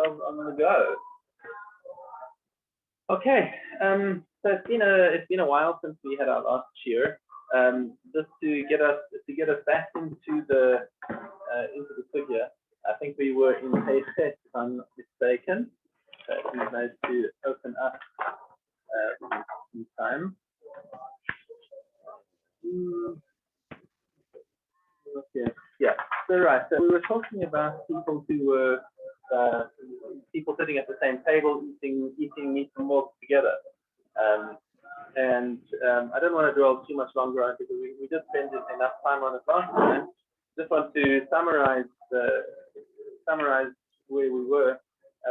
ourselves on the go. Okay, so it's been a while since we had our last cheer. Just to get us back into the figure. I think we were in page 6, if I'm not mistaken. So we managed to open up in time. Okay. Yeah. So right. So we were talking about people who were people sitting at the same table eating meat and milk together. I don't want to dwell too much longer on it because we just spent enough time on it last time. Just want to summarize where we were.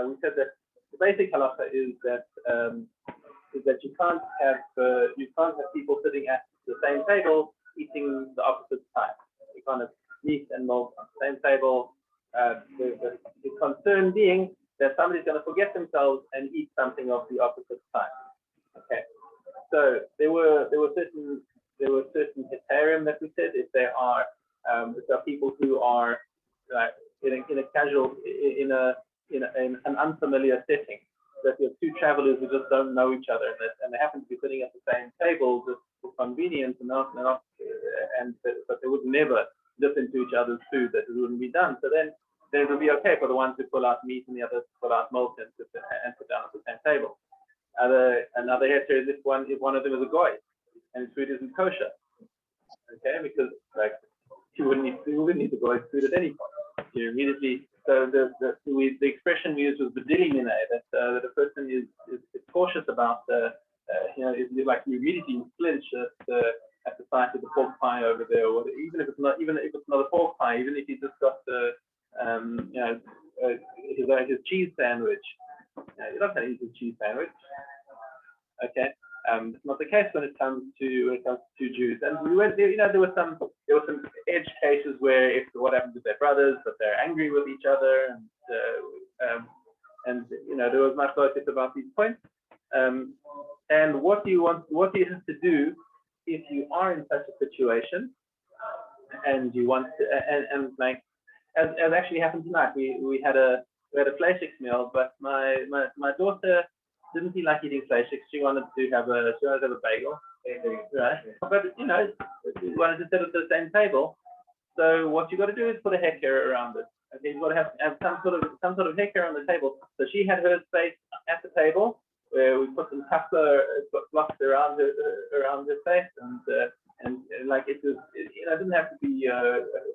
We said that the basic halacha is that you can't have people sitting at the same table eating the opposite time. You can't have meat and milk on the same table. The concern being that somebody's going to forget themselves and eat something of the opposite time. Okay. So there were certain criterion that we said if there are people who are in an unfamiliar setting, that there are two travelers who just don't know each other and they happen to be sitting at the same table just for convenience but they would never dip into each other's food, that it wouldn't be done. So then it would be okay for the one to pull out meat and the other to pull out milk and sit down at the same table. Another heter is if one of them is a goy and his food isn't kosher. Okay, because you wouldn't need the goy's food at any point. You immediately. So the expression we used was bedili minay, that a person is cautious about is like you immediately flinch at the sight of the pork pie over there, or even if it's not a pork pie, even if he just got his cheese sandwich. You don't have to eat his cheese sandwich. Okay. It's not the case when it comes to Jews. And we went there. There were some edge cases where if what happened with their brothers, but they're angry with each other, and there was much focus about these points. And what do you have to do if you are in such a situation, and you want to, and like as actually happened tonight, we had a fleischik meal, but my daughter didn't feel like eating fleischik. She wanted to have a bagel, right? But she wanted to sit at the same table. So what you got to do is put a hecker around it. Okay, you got to have some sort of hecker on the table. So she had her space at the table where we put some blocks around her face, and like it didn't have to be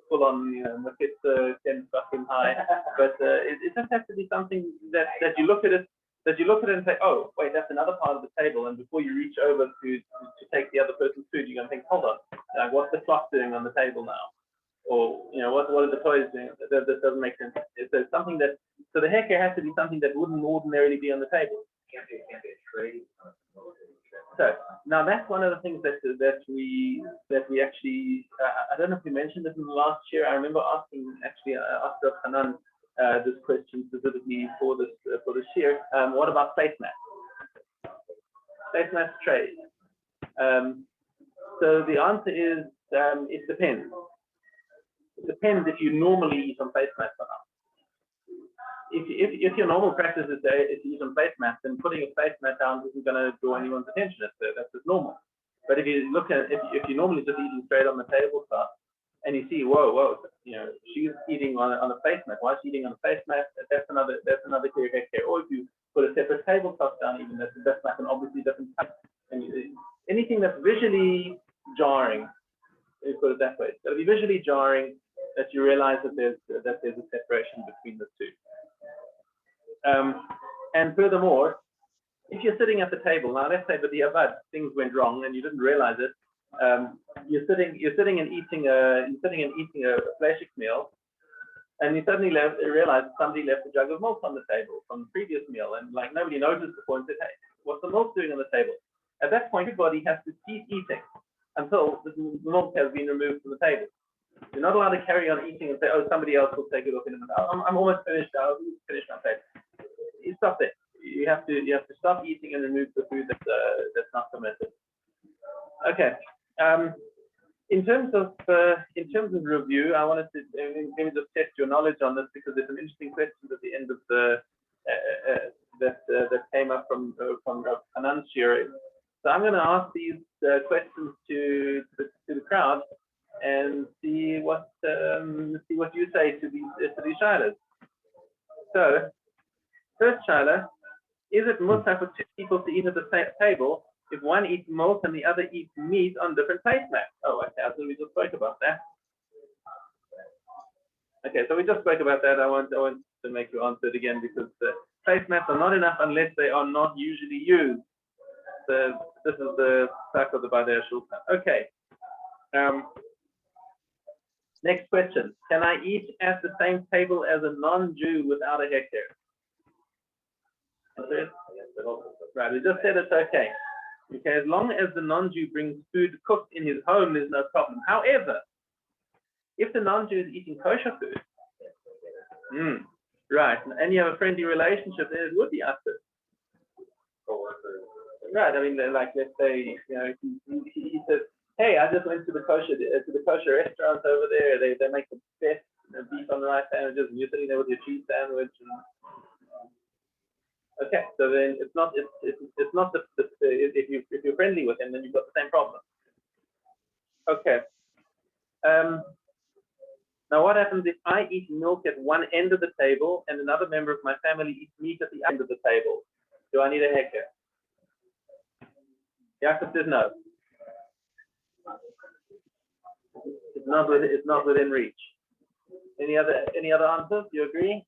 full on makitza 10 fucking high, but it just has to be something that you look at it. That you look at it and say, oh, wait, that's another part of the table. And before you reach over to take the other person's food, you're going to think, hold on, what's the clock doing on the table now? Or, what are the toys doing? That doesn't make sense. It's something so the hair care has to be something that wouldn't ordinarily be on the table. Can't be a tray. So now that's one of the things that we actually, I don't know if we mentioned it in the last year. I remember asking Hanan this question specifically for this year. What about placemats? Placemats trays. So the answer is it depends. It depends if you normally eat on placemats or not. If your normal practice is to eat on placemats, then putting a placemat down isn't going to draw anyone's attention. That's just normal. But if you look at if you're normally just eating straight on the tabletop, and you see, whoa, she's eating on a placemat. Why is she eating on a placemat? That's another clear care. Or if you put a separate tabletop down, even that's like an obviously different type. And anything that's visually jarring, let's put it that way. So it'll be visually jarring that you realize that there's a separation between the two. And furthermore, if you're sitting at the table now, let's say that the avad things went wrong and you didn't realize it. You're sitting and eating a fleischik meal, and you suddenly realize somebody left a jug of milk on the table from the previous meal, and like nobody noticed before and said, hey, what's the milk doing on the table? At that point, everybody has to keep eating until the milk has been removed from the table. You're not allowed to carry on eating and say, oh, somebody else will take it off in a minute. I'm almost finished. I'll finish my plate. You stop there. You have to stop eating and remove the food that's not permitted. Okay. In terms of review, I wanted to maybe just test your knowledge on this because there's some interesting questions at the end of the that came up from Hanan's shiurim. So I'm going to ask these questions to the crowd and see what you say to these shilas. So first shilah: is it mutar for two people to eat at the same table if one eats milk and the other eats meat on different placemats? Oh, okay. So we just spoke about that. Okay, so we just spoke about that. I want to make you answer it again because the placemats are not enough unless they are not usually used. So this is the cycle of the Badei Shulchan. Okay. Next question: can I eat at the same table as a non-Jew without a hekter? Right, we just said it's okay. Okay, as long as the non-Jew brings food cooked in his home, there's no problem. However, if the non-Jew is eating kosher food, right, and you have a friendly relationship, then it would be usher. Right, I mean, like let's say, he says, hey, I just went to the kosher restaurant over there. They make the best beef on the rice sandwiches, and you're sitting there with your cheese sandwich. Okay, so then it's not if you're friendly with him, then you've got the same problem. Okay. Now, what happens if I eat milk at one end of the table and another member of my family eats meat at the end of the table? Do I need a heker? Yaakov says no. It's not within reach. Any other answers? Do you agree?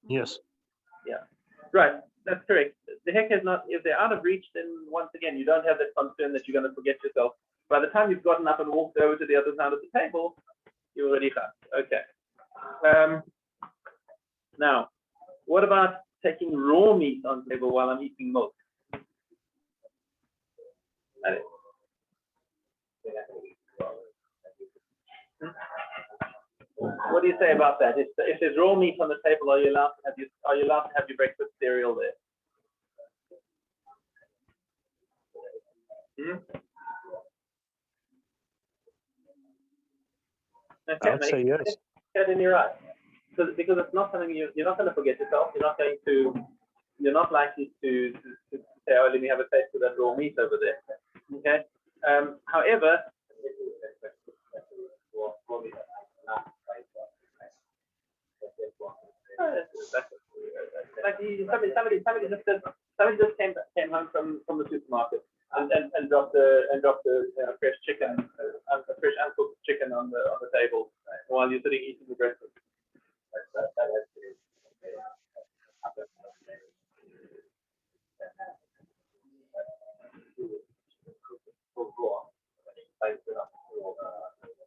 Yes. Yeah. Right. That's correct. The heker is not. If they're out of reach, then once again you don't have that concern that you're going to forget yourself. By the time you've gotten up and walked over to the other side of the table, you're already done. Okay. Now, what about taking raw meat on the table while I'm eating milk? What do you say about that? If there's raw meat on the table, are you allowed to have your breakfast cereal there? Okay, I would say yes. Then you're right. Because it's not something you're not going to forget yourself. You're not likely to say, oh, let me have a taste of that raw meat over there. Okay. However, like somebody just came home from the supermarket and dropped a fresh chicken, a fresh uncooked chicken on the table while you're sitting eating the breakfast.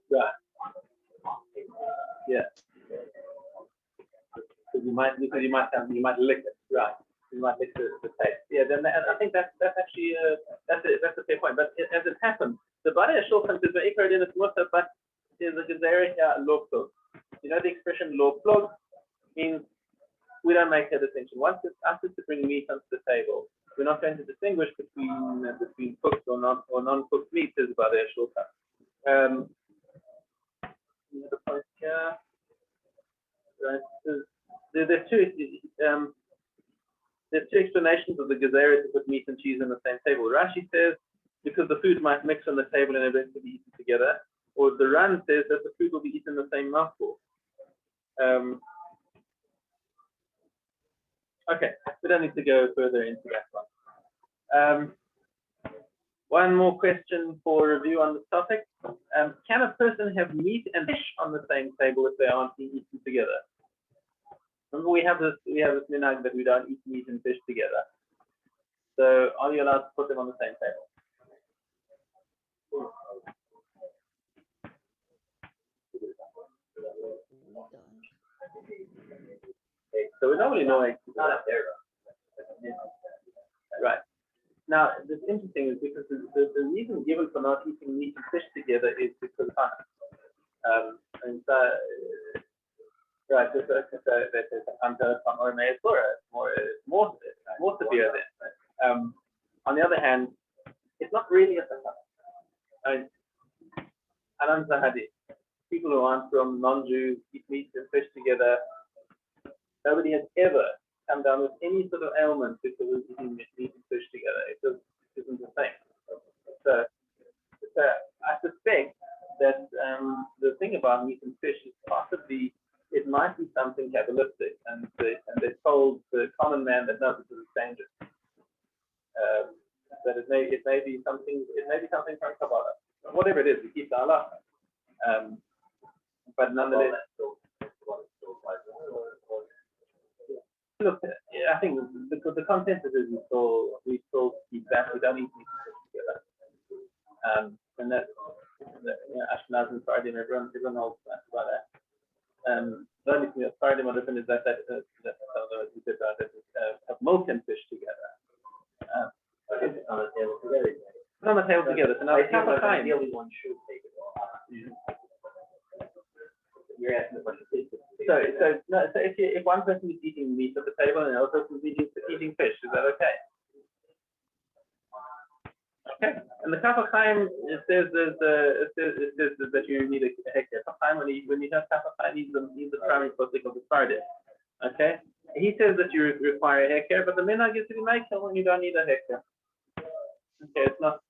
Right. Yeah. Because you might lick it. Right. You might lick the taste. Yeah. Then I think that's actually that's a fair point. But as it happens, the Badei Shulchan says the ikar din is mutar, but there's a gezerah lo plug. You know the expression lo plug means we don't make that distinction. Once it's asked to bring meat onto the table, we're not going to distinguish between cooked or non-cooked meat, is Badei Shulchan. Another point here. Right. There's two explanations of the gezerah to put meat and cheese on the same table. Rashi says because the food might mix on the table and eventually be eaten together, or the Ran says that the food will be eaten in the same mouthful. Okay, we don't need to go further into that one. One more question for review on this topic. Can a person have meat and fish on the same table if they aren't being eaten together? Remember, we have this minhag that we don't eat meat and fish together. So, are you allowed to put them on the same table? So we normally know it's not up there. Right. Now, this interesting is because the reason given for not eating meat and fish together is because of fun. And so, right, so there's more severe then. On the other hand, it's not really a sakana. I mean, Anan Zahadi, people who aren't from non-Jews eat meat and fish together. Nobody has ever come down with any sort of ailment because of eating meat and fish together. It just isn't the same. So I suspect that the thing about meat and fish is possibly it might be something Kabbalistic, and they told the common man that no, this is dangerous. That it may be something from Kabbalah. Whatever it is, we keep the halacha. But nonetheless, look, I think the consensus is we still keep that. We don't eat meat and fish together. And that's Ashkenaz and Sephardim, everyone holds that about that. The only thing that Sephardim are different is that have milk and fish together. On the table together. On the table together. So now ideally one should take it all. You're asking the question. So if one person is eating meat at the table and another person is eating fish, is that okay? Okay. And the Kaf HaChaim, it says that you need a hekher. When you have Kaf HaChaim, he's the primary posik of the Sephardim. Okay. He says that you require a hekher, but the minhag is to be Michael when you don't need a hekher. Okay, it's not.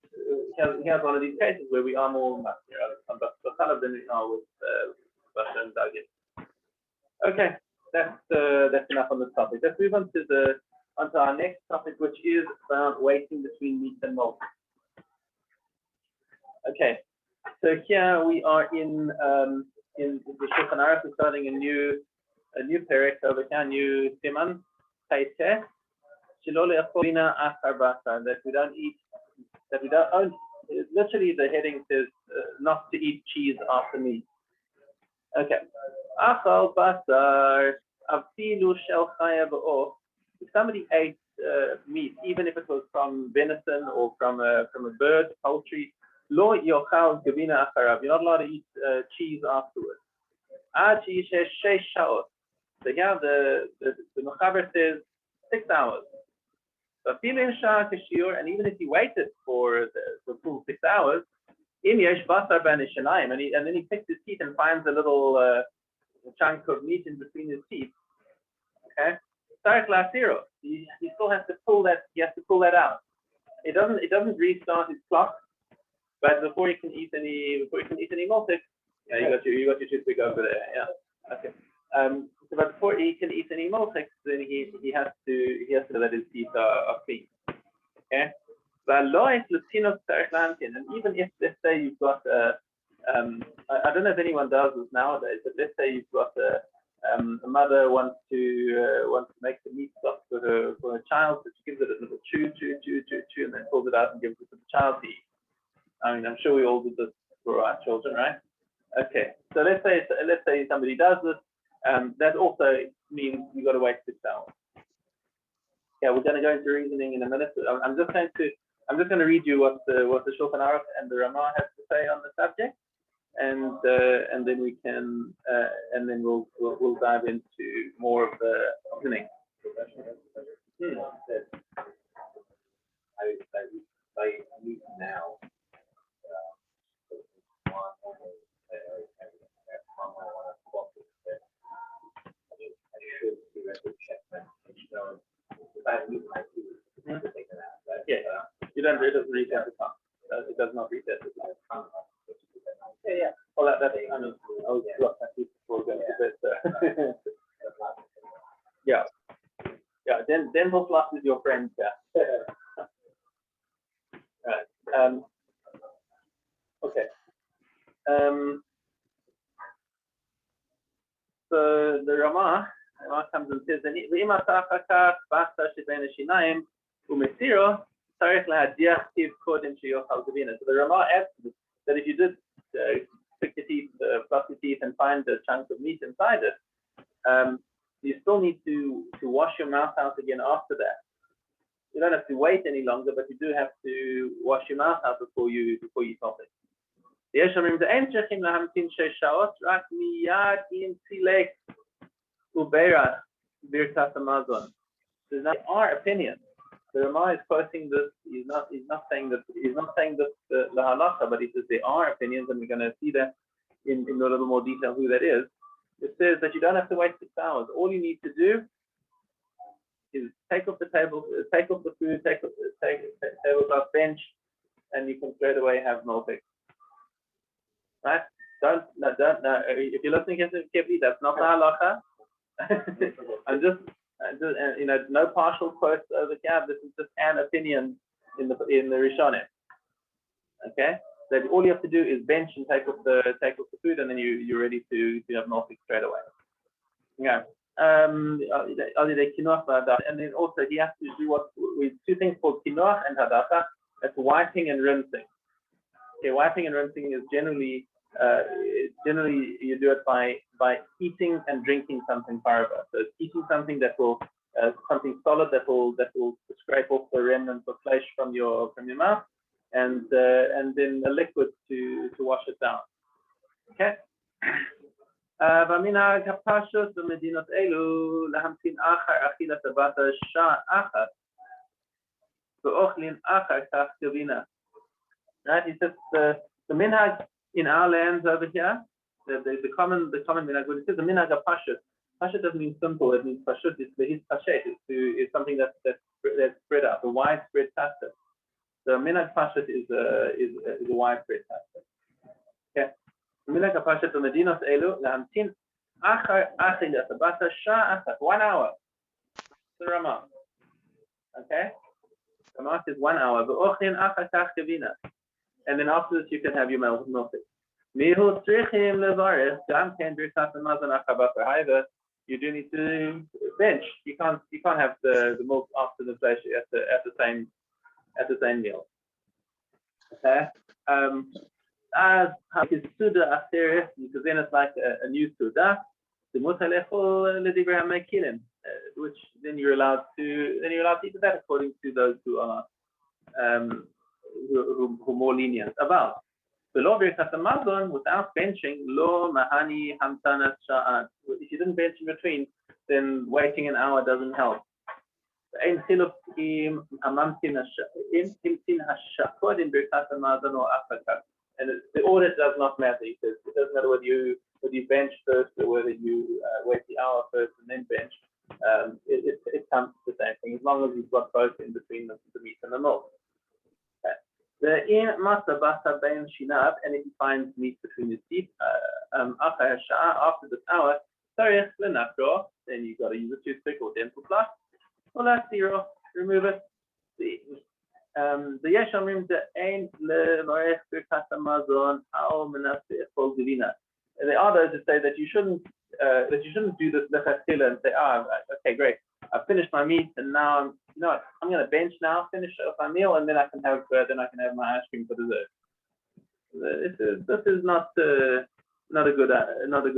He has one of these cases where we are more but some of them are with Russia and Dagin. Okay, that's enough on this topic. Let's move on to our next topic, which is about waiting between meat and milk. Okay, so here we are in the Shulchan Aruch. We're starting a new perek over here, new siman, Paiteh, that we don't eat, that we don't own. Literally, the heading says not to eat cheese after meat. Okay. Achal basar afilu shel chaya ba'of. If somebody ate meat, even if it was from venison or from a bird, poultry, lo yochal gavina acharav. You're not allowed to eat cheese afterwards. Ad sheyesh sheish shaot. So here the Mechaber says 6 hours. So and even if he waited for the full 6 hours, and then he picks his teeth and finds a little chunk of meat in between his teeth. Okay, he still has to pull that. He has to pull that out. It doesn't restart his clock, but before he can eat any multik, yeah, you got your toothpick over there. Yeah, okay. But before he can eat any multik, then he has to let his teeth are clean. Okay. And even if, let's say, you've got I don't know if anyone does this nowadays, but let's say you've got a mother wants to make the meat stop for her child, so she gives it a little chew, and then pulls it out and gives it to the child to eat. I mean, I'm sure we all do this for our children, right? Okay, so let's say somebody does this. That also means you've got to wait 6 hours. Yeah, we're going to go into reasoning in a minute. I'm just going to read you what the Shulchan Aruch and the Ramah have to say on the subject, and then we can and then we'll dive into more of the reasoning. I need now. Yeah, it doesn't reset the clock. It does not reset the clock. Yeah. Well, that's, I mean, I was look, I think before going to bed. Yeah. Dental floss is your friend. Yeah. Right. Okay. So the Ramah comes and says, so the Ramah adds that if you did pick your teeth, floss your teeth, and find a chunk of meat inside it, you still need to wash your mouth out again after that. You don't have to wait any longer, but you do have to wash your mouth out before you top it. There are opinions. The Ramah is quoting this. He's not saying that the halacha, but he says there are opinions, and we're going to see that in a little more detail who that is. It says that you don't have to wait 6 hours. All you need to do take off the table, take off the food, take tablecloth, bench, and you can straight away have milk. Right? Don't. If you're listening carefully, that's not the halacha. I'm just, no partial quotes over here. This is just an opinion in the Rishonim. Okay, that all you have to do is bench and take off the food, and then you're ready to have milk straight away. Yeah. And then also he has to do two things called kinoach and hadacha. That's wiping and rinsing. Okay, wiping and rinsing is generally you do it by eating and drinking something parva. So it's eating something that will something solid that will scrape off the remnants of flesh from your mouth, and then a liquid to wash it down. Okay. במנהג הפשוט במדינות אלו להמתין אחר אכילת הבת שעה אחת ואוכלים אחר כך גבינה. Right? He says the minhag in our lands over here, the common minhag, when it says the minhag pashut, pashut doesn't mean simple, it means pashut, it's pashet, it's something that's spread out, a widespread custom. The minhag pashut is a widespread custom. Okay. minhag pashut במדינות אלו להמתין אחר אכילת הבת שעה אחת, 1 hour. The Ramah. Okay? Ramah is 1 hour. ואוכלים אחר כך גבינה. And then after this, you can have your milk. However, you do need to bench. You can't have the milk after the flesh at the same meal. Okay. As his suda aseres, because then it's like a new suda. Which then you're allowed to eat that according to those who are who are more lenient about. Below Birkat Hamazon, without benching, lo mahani hamtanat sha'at. If you didn't bench in between, then waiting an hour doesn't help. And the order does not matter. He says it doesn't matter whether you bench first or whether you wait the hour first and then bench. It comes to the same thing as long as you've got both in between the meat and the milk. The in masa basa bein shinab, and if he finds meat between his teeth, after this hour, then you've got to use a toothpick or dental floss. Well, that's zero. Remove it. The yeshamrim the ain le marech birkat hamazon al menaseh kol gevina. And there are those that say that you shouldn't do this lechatchila and say, okay, great, I've finished my meat and now I'm going to bench now, finish off my meal, and then I can have my ice cream for dessert. This is not a good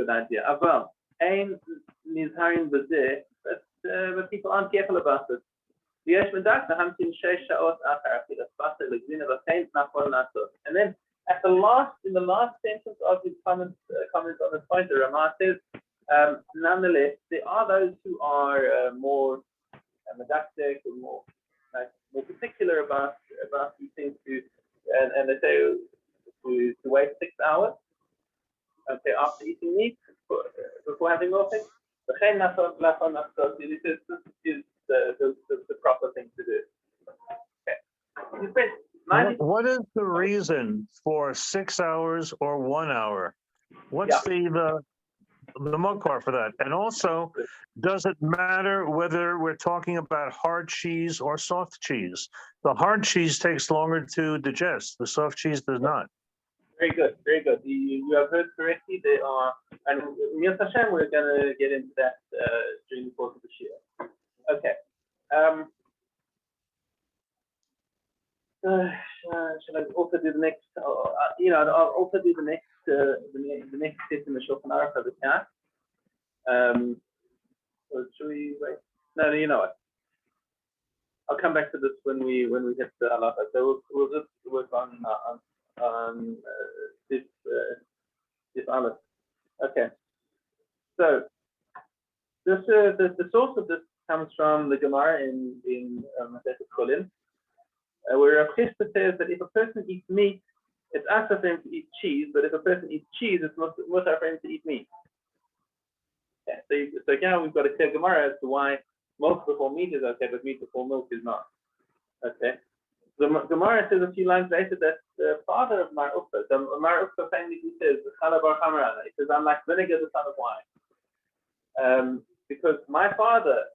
idea. Aval ein nizharin b'zeh, but people aren't careful about this. And then in the last sentence of his comments on this point, the Ramah says, nonetheless, there are those who are more medactic or more particular about these things, and they say to wait 6 hours, okay, after eating meat before having milk. This is the proper thing to do. Okay. What is the reason for 6 hours or 1 hour? What's the mukar for that? And also, does it matter whether we're talking about hard cheese or soft cheese? The hard cheese takes longer to digest. The soft cheese does not. Very good, very good. You have heard correctly. They are, and Mir Hashem, we're going to get into that during the course of the year. Okay. Should I also do the next? I'll also do the next step in the Shulchan Aruch of the Kat. Should we wait? No, you know what? I'll come back to this when we hit the halacha. So we'll just work on this halacha. Okay. So the source of this comes from the Gemara in Masechet Cholin, where Rav Chisda says that if a person eats meat, it's asur for him to eat cheese, but if a person eats cheese, it's mutar for him to eat meat. Okay, so now we've got a clear Gemara as to why milk before meat is okay, but meat before milk is not. Okay. The Gemara says a few lines later that the father of Mar Ukva, the Mar Ukva famously says, he says, I'm like vinegar, the son of wine. Because my father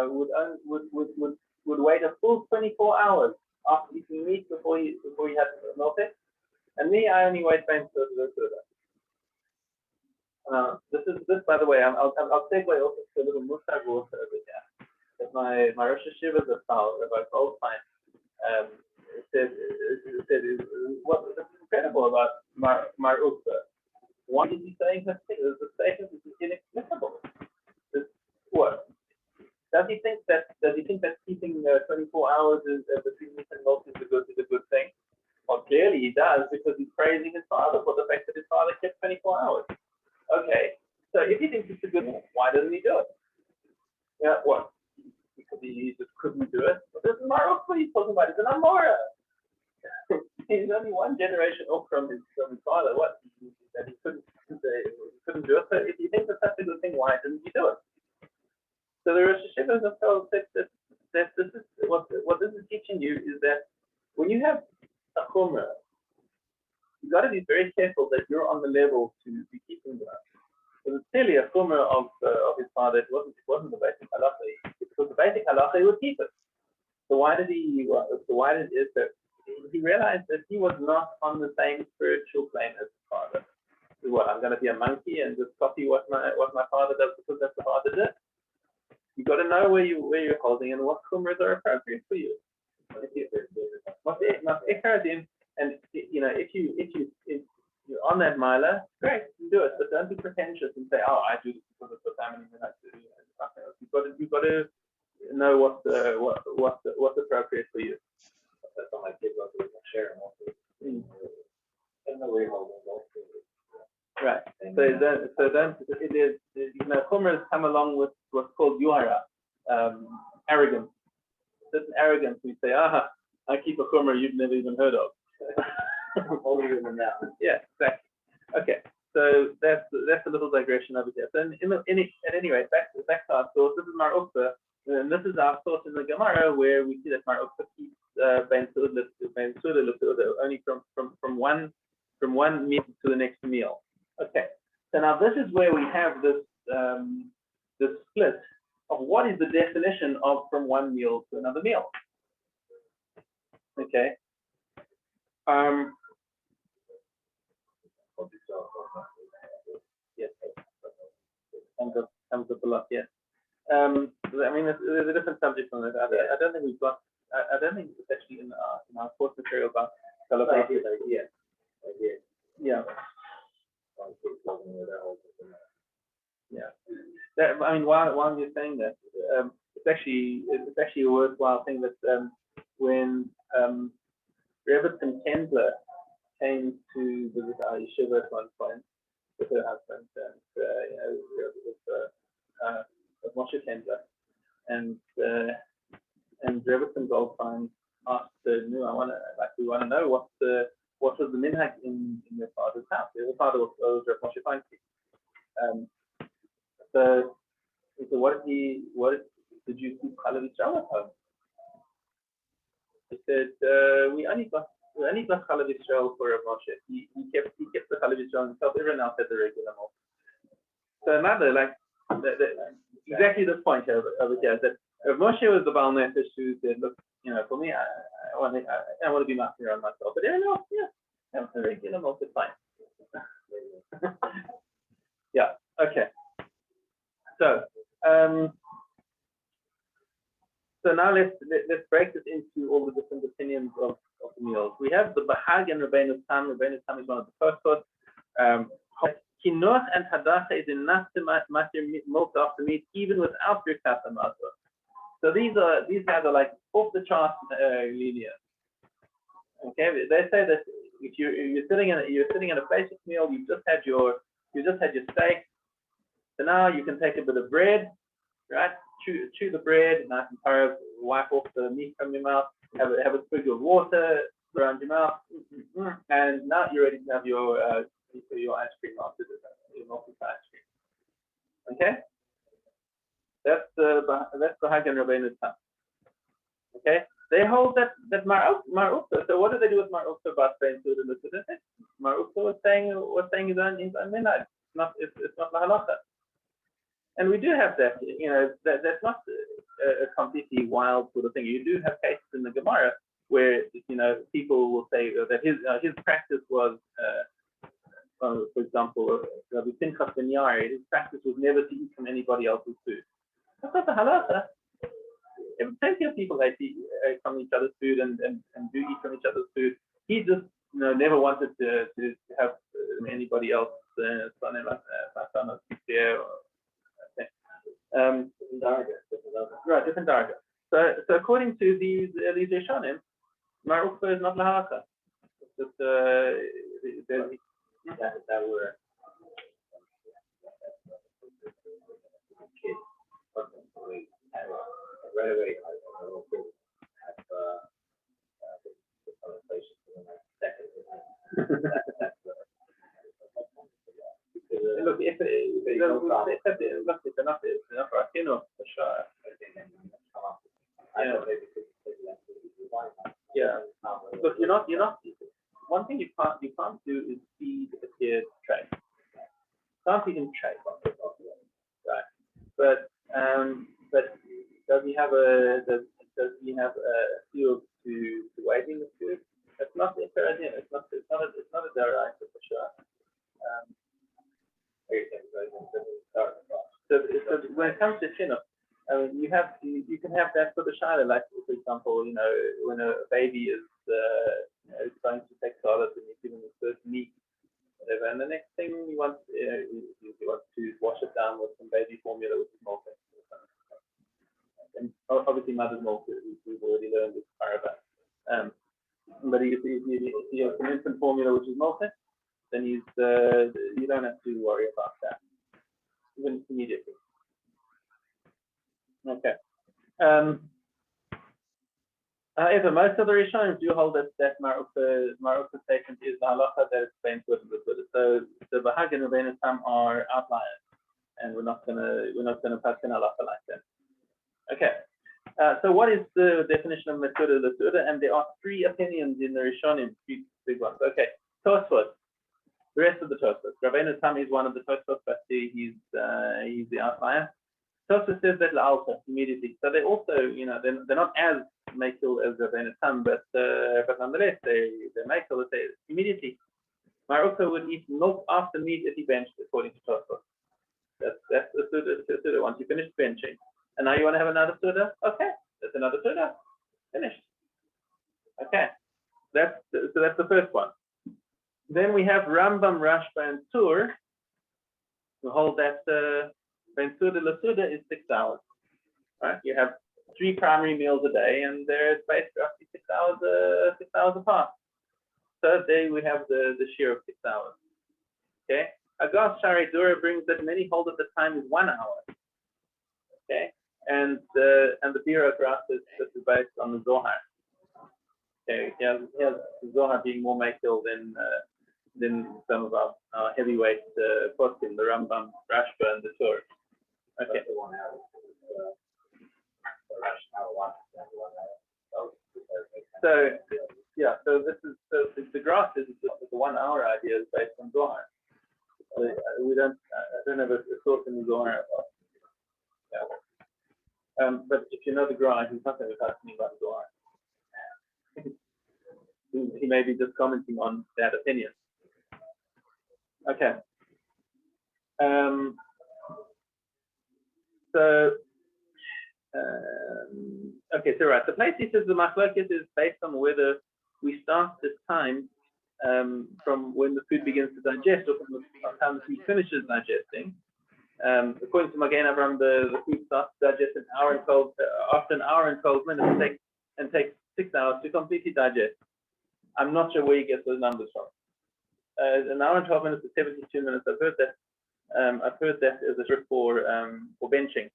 would wait a full 24 hours after eating meat before he had milk it. And me, I only wait 10 minutes. This, by the way, I'll segue also to a little mushag water over here. That my Rosh Hashiva Zatzal, Rabbi Goldstein, said what is incredible about Mar Ukva. Why is he saying this thing? The statement is inexplicable. What? Does he think that keeping 24 hours between meat and milk is a good thing? Well, clearly he does, because he's praising his father for the fact that his father kept 24 hours. Okay, so if he thinks it's a good thing, why doesn't he do it? Yeah, what? Because he just couldn't do it. But this is Mar Ukva he's talking about. He's an Amora. He's only one generation off from his father. What? That he couldn't do it. So if he thinks it's such a good thing, why didn't he do it? So the Rosh Hashivas have told that this is what this is teaching you is that when you have a chumrah, you got to be very careful that you're on the level to be keeping that. Because it's clearly a chumrah of his father. It wasn't the basic halacha. If it was the basic halacha, he would keep it. So why did he realized that he was not on the same spiritual plane as his father. So what? I'm going to be a monkey and just copy what my father does because that's what father did. You got to know where you're holding and what chumras are appropriate for you. And if you're on that milah, great, you do it, but don't be pretentious and say, "Oh, I do this because of the family." You've got to know what's appropriate for you. That's all my kids want to share and also. Right. So then it is, chumras come along with what's called yuhara, arrogance. Certain arrogance. We say, I keep a chumrah you've never even heard of. Older than that. Yeah, exactly. Okay. So that's a little digression over here. So at any rate, back to our source. This is Mar Ukva, and this is our source in the Gemara where we see that Mar Ukva keeps ben suda only from one meal to the next meal. Okay, so now this is where we have this split of what is the definition of from one meal to another meal. Okay. Yes. Comes up a lot. Yes. I mean, there's a different subject on this. I don't think we've got. I don't think it's actually in our course material about celebration. Yeah. Yeah. I mean, while you're saying that, it's actually a worthwhile thing that when Rebbetzin Kendler came to visit our yeshiva at one point with her husband with Moshe Kendler, and Rebbetzin Goldstein asked her, we want to know what was the minhag in your father's house. Your father was Reb Moshe Feinstein. So what did you keep Chalav Yisrael at home? He said, we only got Chalav Yisrael for Reb Moshe. He kept the Chalav Yisrael himself. Everyone else had the regular milk. So another exactly the point over here is that Reb Moshe was the Baal Nefesh who said, look, for me, I want to be master on myself, but everyone else, have the regular milk, it's fine. Yeah. Okay. So now let's break this into all the different opinions of the meals. We have the Bahag and Rabbeinu Tam. Rabbeinu Tam is one of the first thoughts. Kinoach and Hadacha is enough to matter milk after meat, even without Birkat HaMazon. So these guys are like off the chart lenient. Okay, they say that if you're sitting in a basic meal, you just had your steak. So now you can take a bit of bread, right? Chew the bread, nice and thorough. Wipe off the meat from your mouth. Have a swig of water around your mouth, and now you're ready to have your ice cream after this, your milky ice cream. Okay. That's the Hagen Rabbeinu Tam. Okay, they hold that Mar Ukta. So what do they do with Mar Ukta about Ben Suda and the Suda? Mar Ukta was saying his own minhag. It's not la halacha. And we do have that. That's not a completely wild sort of thing. You do have cases in the Gemara where people will say that his practice was, for example, Rabbi Pinchas ben Yair, his practice was never to eat from anybody else's food. That's not the halacha. Plenty of people eat from each other's food and do eat from each other's food. He just never wanted to have anybody else right, different darga. So according to these Rishonim, Mar Ukta is not lahaka. It's just that were right away. Look, if enough for Akino, for sure. Yeah. Look, you're not. One thing you can't do is feed a kid tray. Can't feed him tray, right? But does he have a field to waiting the food? That's not the fair idea. It's not a deraisa for sure. So when it comes to chinuch, you can have that sort of shayla, like for example, when a baby is trying to take solids and you give him the first meat, whatever, and the next thing you want to wash it down with some baby formula, which is milk. And obviously mother's milk, we've already learned this paragraph. But if you have some infant formula which is milk, then you don't have to worry about that, even immediately. Okay. However, most of the Rishonim do hold that Mar Ukta statement is the halacha that explains what it is. So the Bahag and Rabbeinu Tam are outliers, and we're not gonna pass in halacha like that. Okay. So what is the definition of Mesuda L'Suda? And there are three opinions in the Rishonim, three big ones. Okay. Tosfos. The rest of the Tosfos. Rabbeinu Tam is one of the Tosfos, but he's the outlier. Tosfos says that la'alta immediately. So they also, they're not as makil as Rabbeinu Tam, but nonetheless they makil. They say immediately. Mar Ukta would eat milk after meat if he benched, according to Tosfos. That's the Suda. Once you finish benching, and now you want to have another Suda. Okay, that's another Suda. Finished. Okay, that's the first one. Then we have Rambam, Rashba, and Tur, who hold that Ben Suda L'Suda is 6 hours. Right? You have 3 primary meals a day, and they're spaced roughly 6 hours apart. Third day we have the shear of 6 hours. Okay. Agas Shari Dura brings that many hold that the time is 1 hour. Okay. And the Bira Graph is based on the Zohar. Okay. He has the Zohar being more makil than some of our heavyweight poskim, the Rambam, Rashba, and the Tur. Okay. So yeah, so this is the graph is the 1 hour idea is based on Zohar. I don't have a source in the Zohar about. Yeah. But if you know the graph, he's not going to be talking about the Zohar. He may be just commenting on that opinion. Okay. So right. The place he says the machlokes is based on whether we start this time from when the food begins to digest or from the time the food finishes digesting. According to Magen Avraham, the food starts to digest after an hour and 12 minutes and takes 6 hours to completely digest. I'm not sure where he gets those numbers from. An hour and 12 minutes is 72 minutes. I've heard that as a trick for benching.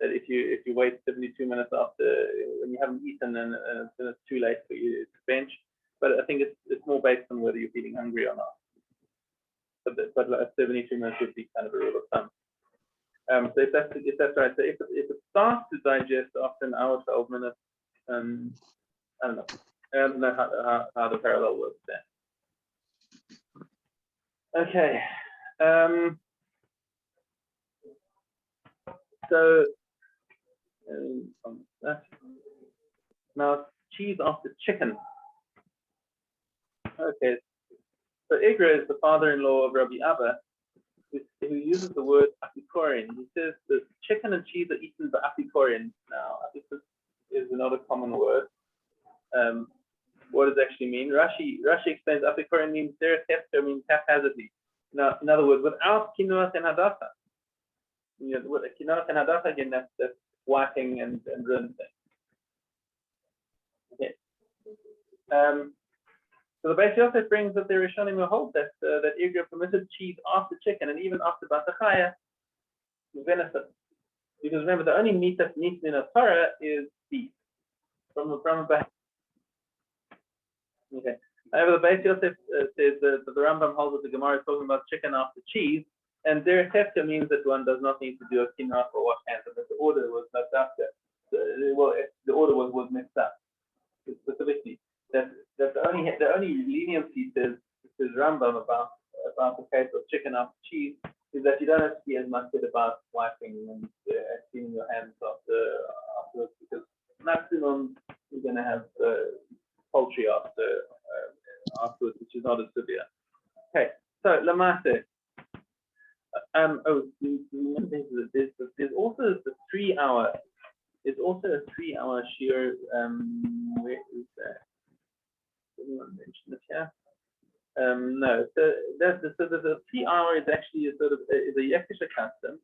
That if you wait 72 minutes after when you haven't eaten, then it's too late for you to bench. But I think it's more based on whether you're feeling hungry or not. But 72 minutes would be kind of a rule of thumb. So if that's right, so if it starts to digest after an hour, 12 minutes, I don't know. I don't know how the parallel works there. Okay. So now cheese after chicken. Okay. So Igra is the father-in-law of Rabbi Abba, who uses the word apikorin. He says that chicken and cheese are eaten by apikorin. Now, this is another common word. What does it actually mean? Rashi explains apikorin means derech hefker, means haphazardly. Now, in other words, without kinuat and hadacha. With kinuat and hadacha, again, that's whacking and rinsing. Okay. So the Beis Yosef brings that the Rishonim will hold that Igra permitted cheese after chicken and even after batachaya venison. Because remember, the only meat that's eaten in a Torah is beef from a back. Okay. However, the Beis Yosef says that the Rambam holds that the Gemara is talking about chicken after cheese, and derech hefker means that one does not need to do a kinnah or wash hands, and that the order was not after. The order was mixed up specifically. That the only leniency says Rambam about the case of chicken after cheese is that you don't have to be as much about wiping and cleaning your hands afterwards, because maximum you're going to have poultry afterwards, which is not as severe. Okay, so Lamase. There's also the 3 hour. There's also a 3 hour shear. Where is that? Anyone mention it here? No. So the 3 hour is actually a sort of is a Yekisha custom.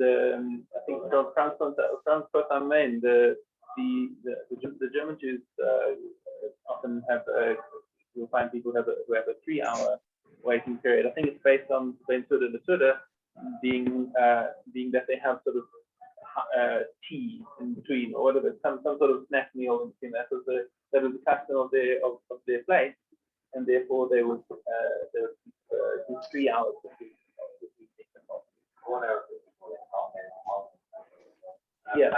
I think from Frankfurt am Main, the German Jews often have you'll find people who have a 3 hour waiting period. I think it's based on Ben Suda and the Suda being that they have sort of tea in between, or whatever, some sort of snack meal in between. That was the custom of their place, and therefore they would do 3 hours between. 1 hour. Yeah.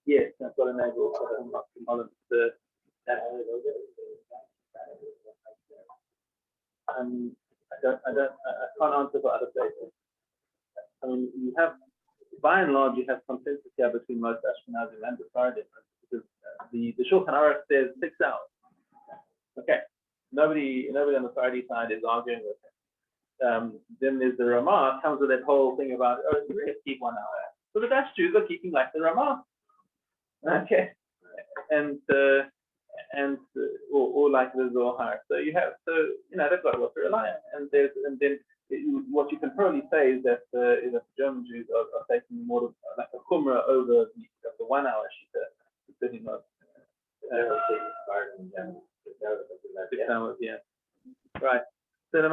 Yes, that's what I know. I can't answer for other places. I mean, you have, by and large, you have consensus here between most Ashkenazim and the Sephardim, because the Shulchan Aruch says 6 hours. Okay, nobody on the Sephardi side is arguing with it. Then there's the Ramah, comes with that whole thing about, you really have to keep 1 hour. So the Dash Jews are keeping like the Ramah. Okay, or like the Zohar. So they've got what to rely on, and then what you can probably say is that the German Jews are taking more of like a Qumrah over the 1 hour shita, sitting on 6 hours, yeah. Right. So the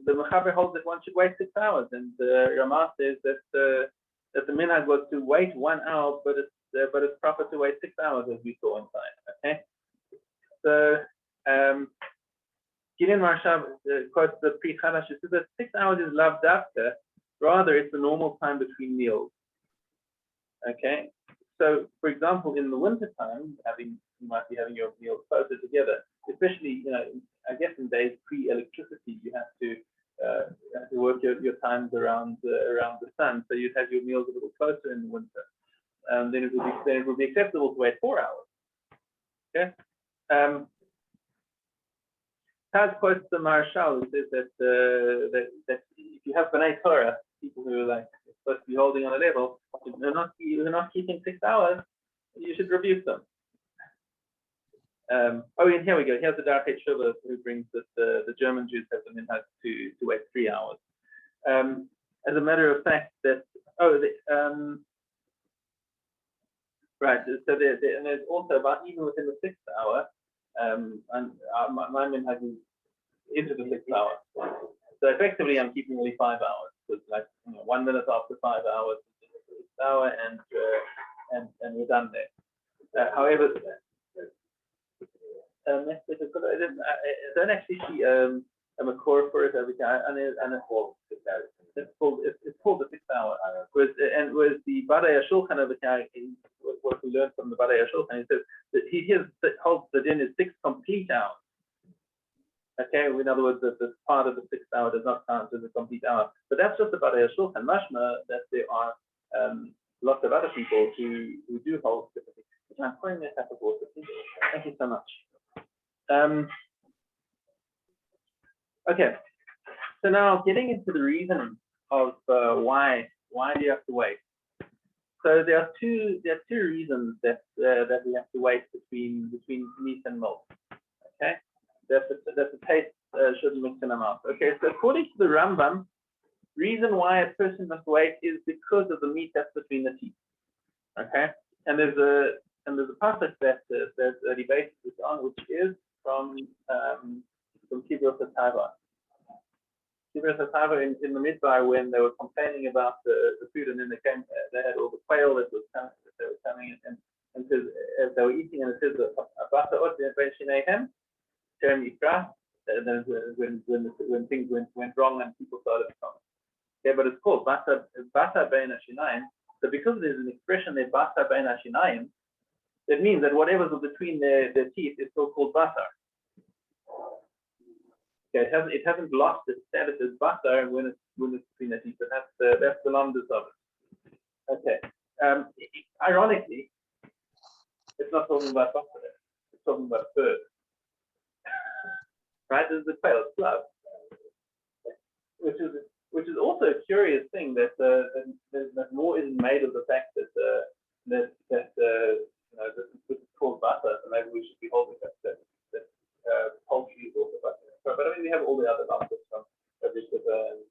Mechaber holds that one should wait 6 hours, and the Ramah says that the minhag was to wait 1 hour, but it's proper to wait 6 hours, as we saw inside. Okay. So Gideon Marshav quotes the Pri Chadash. It says that 6 hours is lav davka, rather it's the normal time between meals. Okay. So, for example, in the winter time, you might be having your meals closer together. Especially, I guess in days pre-electricity, you have to work your times around the sun. So you'd have your meals a little closer in the winter. Then it would be acceptable to wait 4 hours. Okay. Taz quotes the Marshal, who says that if you have B'nai Torah, people who are like supposed to be holding on a level, who are not keeping 6 hours, you should rebuke them. And here we go. Here's the Darkei Shuvah who brings that the German Jews have the minhag to wait 3 hours. As a matter of fact, right. So and there's also about even within the 6th hour. And my minhag is into the 6th hour. So effectively, I'm keeping only 5 hours. So it's like 1 minute after 5 hours is the 6th hour, and we're done there. However, I don't actually see a makor for it, everything, and it's called 6 hours. It's called the 6 hour. Whereas the Badei Shulchan over here, what we learned from the Badei Shulchan, he says that he holds the din is 6 complete hours. Okay, in other words, the part of the 6th hour does not count as a complete hour. But that's just about a shulchan mashma that there are lots of other people who do hold differently. I'm pouring this up of water. Thank you so much. Okay, so now getting into the reasoning of why do you have to wait? So there are two reasons that we have to wait between meat and milk. Okay. That the taste shouldn't mix in the mouth. Okay, so according to the Rambam, reason why a person must wait is because of the meat that's between the teeth. Okay, and there's a passage that he bases this on, which is from Kibbutz Hatava. Kibbutz Hatava in the Midbar, when they were complaining about the food, and then they had all the quail that they were coming in, and says, as they were eating, and it says term Yikra, when things went wrong and people started to come. Okay, but it's called Basa Bein Hashinayim. So because there's an expression there, Basa Bein Hashinayim, that means that whatever's between their teeth is still called Basar. Okay, it hasn't lost its status as Basar when it's between the teeth, but that's the lambdas of it. Okay. Ironically, it's not talking about Basar, it's talking about bird. Right, there's the quail's glove, which is also a curious thing that more isn't made of the fact that this is called butter, so maybe we should be holding that poultry is also butter. But I mean, we have all the other numbers from River and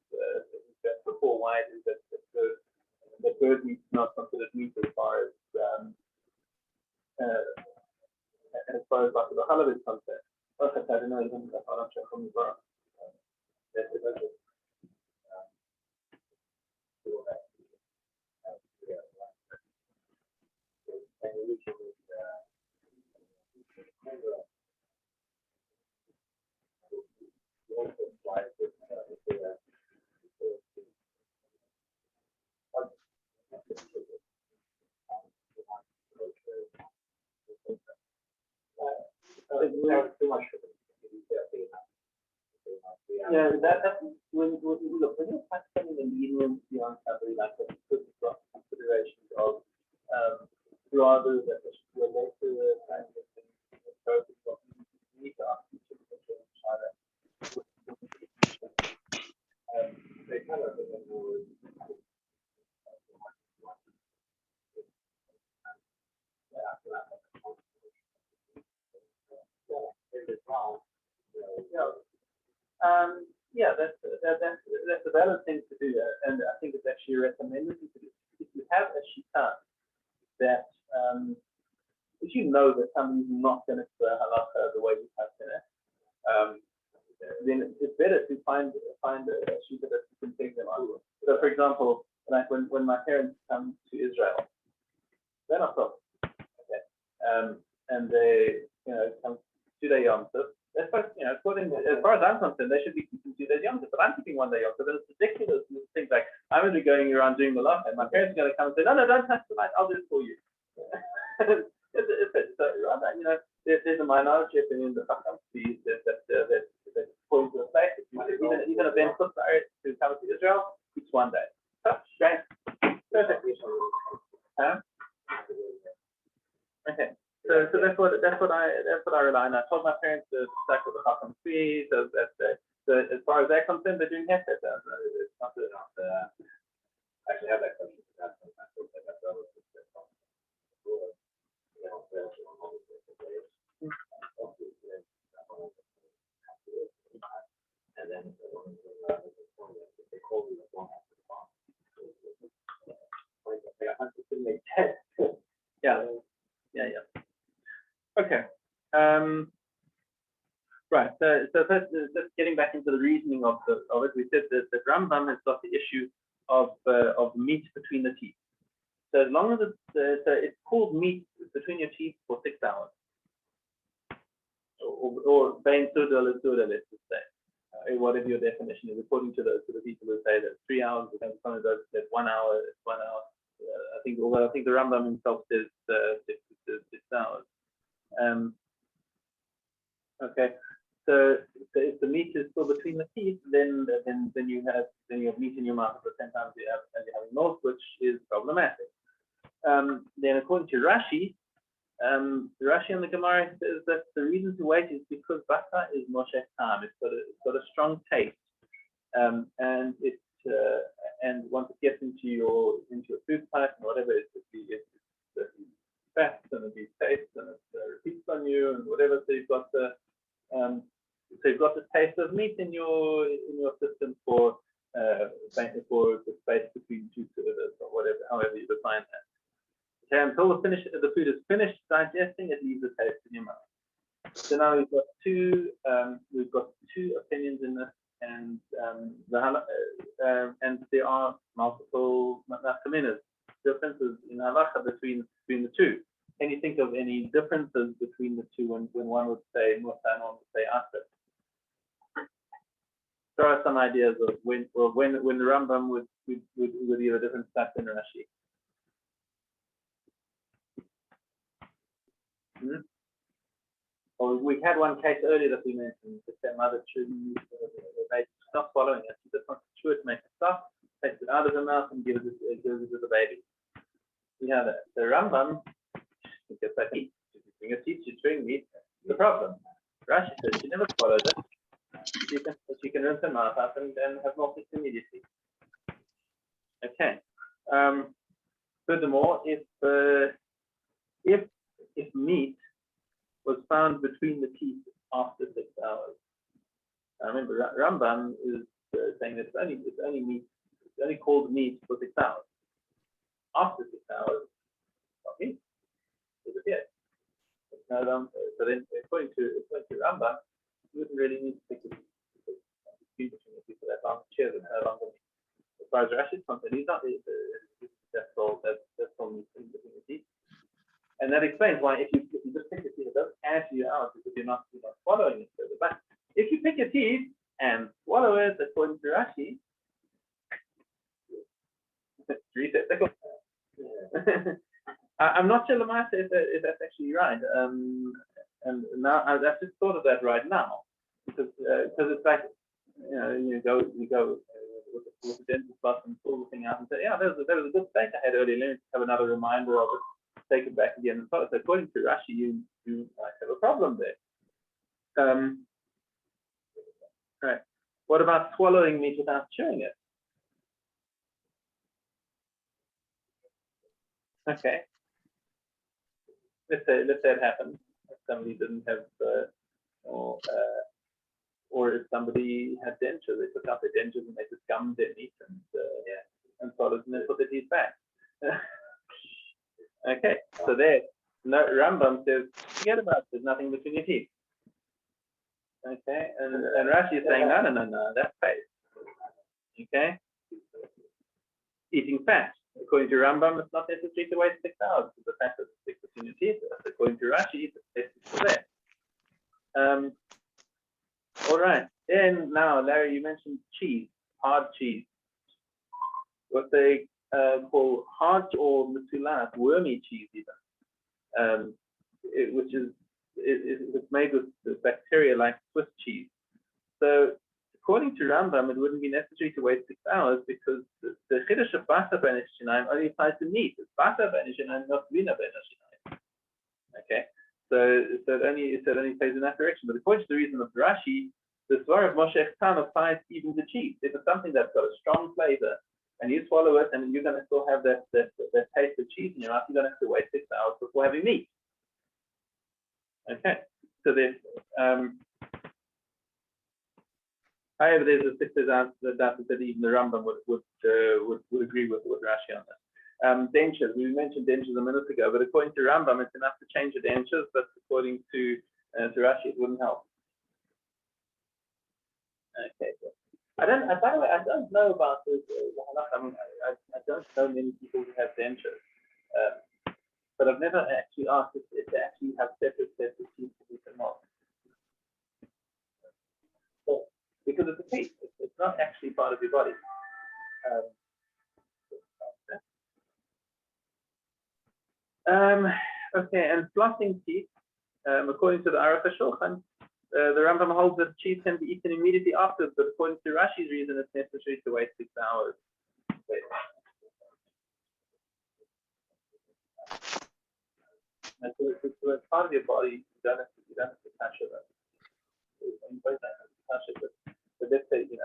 before. Why is that bird meat is not considered meat as far as butter the halal is concerned? Okay, I don't know. I'm not sure from the bar. Yeah, that's when you're factoring in leniency on somebody like that, because you've got considerations of rather that relate to the kind of thing what you need to ask each individual China. They kind of yeah, that's a valid thing to do, and I think it's actually recommended to do. If you have a shita that if you know that somebody's not going to halacha the way you have it, then it's better to find a shita that you can take them on. So, for example, like when my parents come to Israel, they're not from. Okay, and they come to their Yom Tov. That's like, according as far as I'm concerned, they should be keeping 2 days Yom Tov, but I'm keeping 1 day Yom Tov. And it's ridiculous things like I'm going to be going around doing the lot, and my parents are going to come and say, no, don't touch the light, I'll do it for you. There's a minority opinion that points to the fact that even a Ben Chutz who comes to Israel keeps 1 day. So, strange. Perfectly. Okay. So that's what I rely on. I told my parents to stack with the Chacham tree, so as far as they're concerned, they're doing hefet. It's not actually have that question. And then they call me long after the bomb. Yeah. Okay. Right. So first, just getting back into the reasoning of it, we said that the Rambam has got the issue of meat between the teeth. So as long as it's called meat between your teeth for 6 hours, or bein suda le suda, let's just say. whatever your definition is, according to the people who say that 3 hours, and someone does that 1 hour, it's 1 hour. I think, although I think the Rambam himself says 6 hours. Okay, so if the meat is still between the teeth, then you have meat in your mouth at the same time as you're having milk, which is problematic. Then according to Rashi, Rashi on the Gemara says that the reason to wait is because basa is moshech tam. It's got a strong taste, and once it gets into your food pipe and whatever, it's fat and it tastes and it repeats on you and whatever. So you've got the taste of meat in your system for the space between two servers or whatever, however you define that. Okay, until the food is finished digesting, it leaves a taste in your mouth. So now we've got two opinions in this, and there are multiple nafkaminas, differences in halacha between the two. Can you think of any differences between the two when one would say muta and one would say asr? There are some ideas of when the Rambam would give a different stat than Rashi. Well, we had one case earlier that we mentioned that their mother chewed, they stopped swallowing it. She just wants to chew it, make it stop, takes it out of her mouth and gives it to the baby. Yeah, the Rambam gets like meat. She's using her teeth, she's chewing meat. The problem. Rashi says she never swallowed it. She can rinse her mouth out and have more teeth immediately. Okay. Furthermore, if meat was found between the teeth after 6 hours, I remember Rambam is saying that it's only called meat for 6 hours. After 6 hours, not meat. Disappeared. So then, according to Rambam, you wouldn't really need to pick the teeth between the teeth for that long. Cheers and no longer meat. As far as Rashi is concerned, he's not. That's all meat between the teeth. And that explains why if you just pick your teeth, it doesn't add to your hours because you're not swallowing it further. But if you pick your teeth and swallow it, according to Rashi, 3 seconds. I'm not sure Lamar says if that's actually right. And now I've just thought of that right now because it's like you go with the dentist bus and pull the thing out and say, yeah, there was a good steak I had earlier. Let me have another reminder of it. Take it back again. So according to Rashi, you might have a problem there. Right. What about swallowing meat without chewing it? Okay. Let's say it happens. If somebody didn't have, or if somebody had dentures, they took out their dentures and they just gummed their meat and swallowed and then put their teeth back. Okay, so there, Rambam says, forget about it, there's nothing between your teeth. Okay, and Rashi is saying, no, that's paste. Okay, eating fat. According to Rambam, it's not necessary to wait 6 hours because the fat is sticks between your teeth. According to Rashi, it's still there. All right, then now, Larry, you mentioned cheese, hard cheese. What they call hard or metulat, wormy cheese even, which is it's made with bacteria like Swiss cheese. So according to Rambam, it wouldn't be necessary to wait 6 hours because the chiddush of basa ben ishinaim only applies to meat. It's basa ben ishinaim, not vina ben ishinaim. Okay, so it only plays in that direction. But according to the reason of Rashi, the svar of moshech tam applies even to cheese. If it's something that's got a strong flavor and you swallow it, and you're going to still have that taste of cheese in your mouth, you're going to have to wait 6 hours before having meat. Okay, so there's however, there's a sister's answer that even the Rambam would agree with Rashi on that. Dentures, we mentioned dentures a minute ago, but according to Rambam, it's enough to change the dentures, but according to Rashi, it wouldn't help. Okay, so by the way, I don't know about this. I don't know many people who have dentures, but I've never actually asked if they actually have separate sets of teeth to eat them off. because it's a teeth. It's not actually part of your body. Okay, and flossing teeth, according to the Aruch HaShulchan, the Rambam holds that teeth can be eaten immediately afterwards, but according to Rashi's reason, it's necessary to wait 6 hours. And so it's part of your body. You don't have to touch it. You don't have to touch it, but let's say you're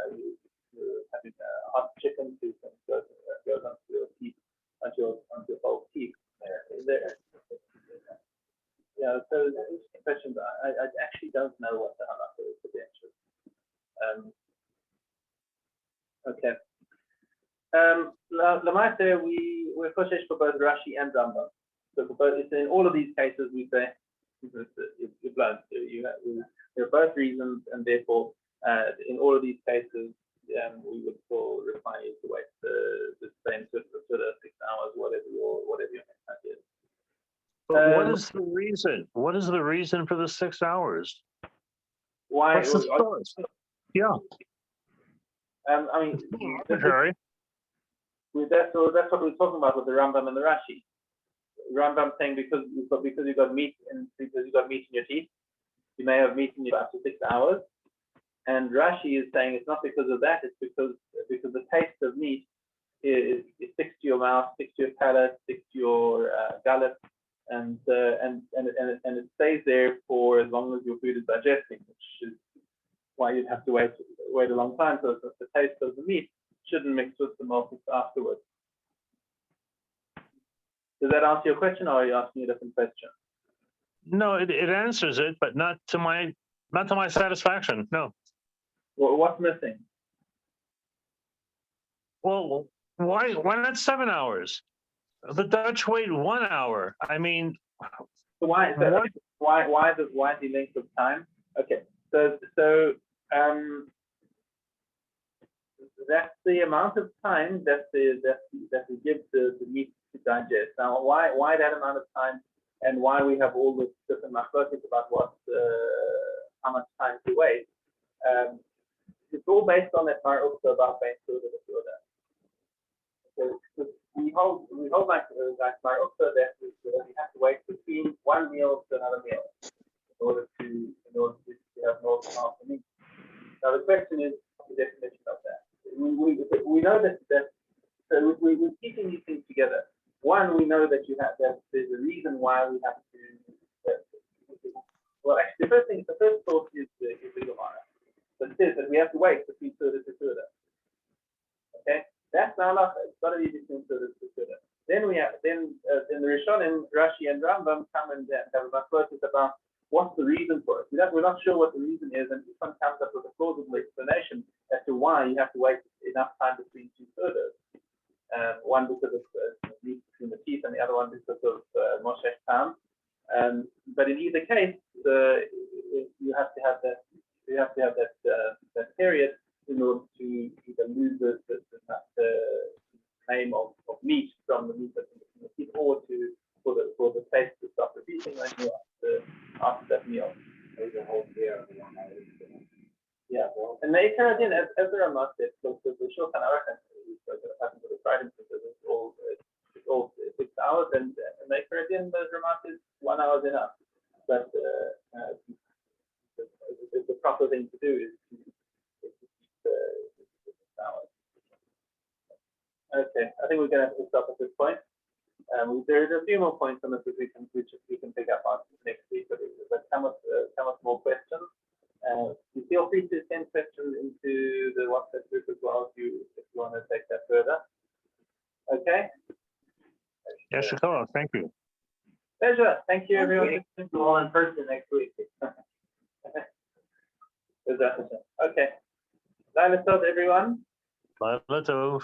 having a hot chicken soup and goes onto your teeth, onto your whole teeth. There. Yeah, so interesting question, but I actually don't know what the halacha is for the answer. Okay. Lamaite, we're kosher for both Rashi and Rambam. So for both, in all of these cases, we say you're blood. So there are both reasons, and therefore, in all of these cases, we would still require you to wait the same sort of 6 hours, whatever your next is. But what is the reason? What is the reason for the 6 hours? Why? What's the source? Yeah. I mean, arbitrary. That's what we're talking about with the Rambam and the Rashi. Rambam saying because you've got meat in your teeth, you may have meat in your after 6 hours. And Rashi is saying it's not because of that, it's because the taste of meat is sticks to your mouth, sticks to your palate, sticks to your gullet, and it stays there for as long as your food is digesting, which is why you'd have to wait a long time. So the taste of the meat shouldn't mix with the milk afterwards. Does that answer your question, or are you asking a different question? No, it answers it, but not to my satisfaction. No. Well, what's missing? Well, why not 7 hours? The Dutch wait 1 hour. I mean, so why the length of time? Okay, so that's the amount of time that we give the meat to digest. Now, why that amount of time, and why we have all this different machlokas about how much time to wait? It's all based on that Marukta about Bein Suda V'Suda. So we hold like Marukta that we have to wait between one meal to another meal in order to have more than half the meat. Now the question is the definition of that. We know that so we're keeping these things together. One, we know that there's a reason why we have to. Well, actually, the first source is the Gemara. That says that we have to wait between Suda to Suda. Okay, that's not enough. It's got to be between Suda to Suda. Then the Rishonim, Rashi, and Rambam come and have a machlokas about what's the reason for it. We're not sure what the reason is, and each one comes up with a plausible explanation as to why you have to wait enough time between two Sudas. One because of meat between the teeth, and the other one because of Moshe Tam. But in either case, you have to have that. You have to have that period in order to either lose the name of meat from the meat that's in the teeth, or for the taste to stop repeating when you after that meal. Yeah, and they turn it in as the Ramah said, so the Shulchan Aruch is happened to the Friday, because it's all 6 hours, and they turn it in the Ramah is 1 hour is enough. But the proper thing to do is to keep 6 hours. Okay, I think we're going to have to stop at this point. There's a few more points on this which we can pick up on next week, but come with more questions. You feel free to send questions into the WhatsApp group as well if you want to take that further. Okay. Yes, sure. Thank you. Pleasure. Thank you, everyone. We're all in person next week. Okay. Laila Tov, everyone. Laila Tov.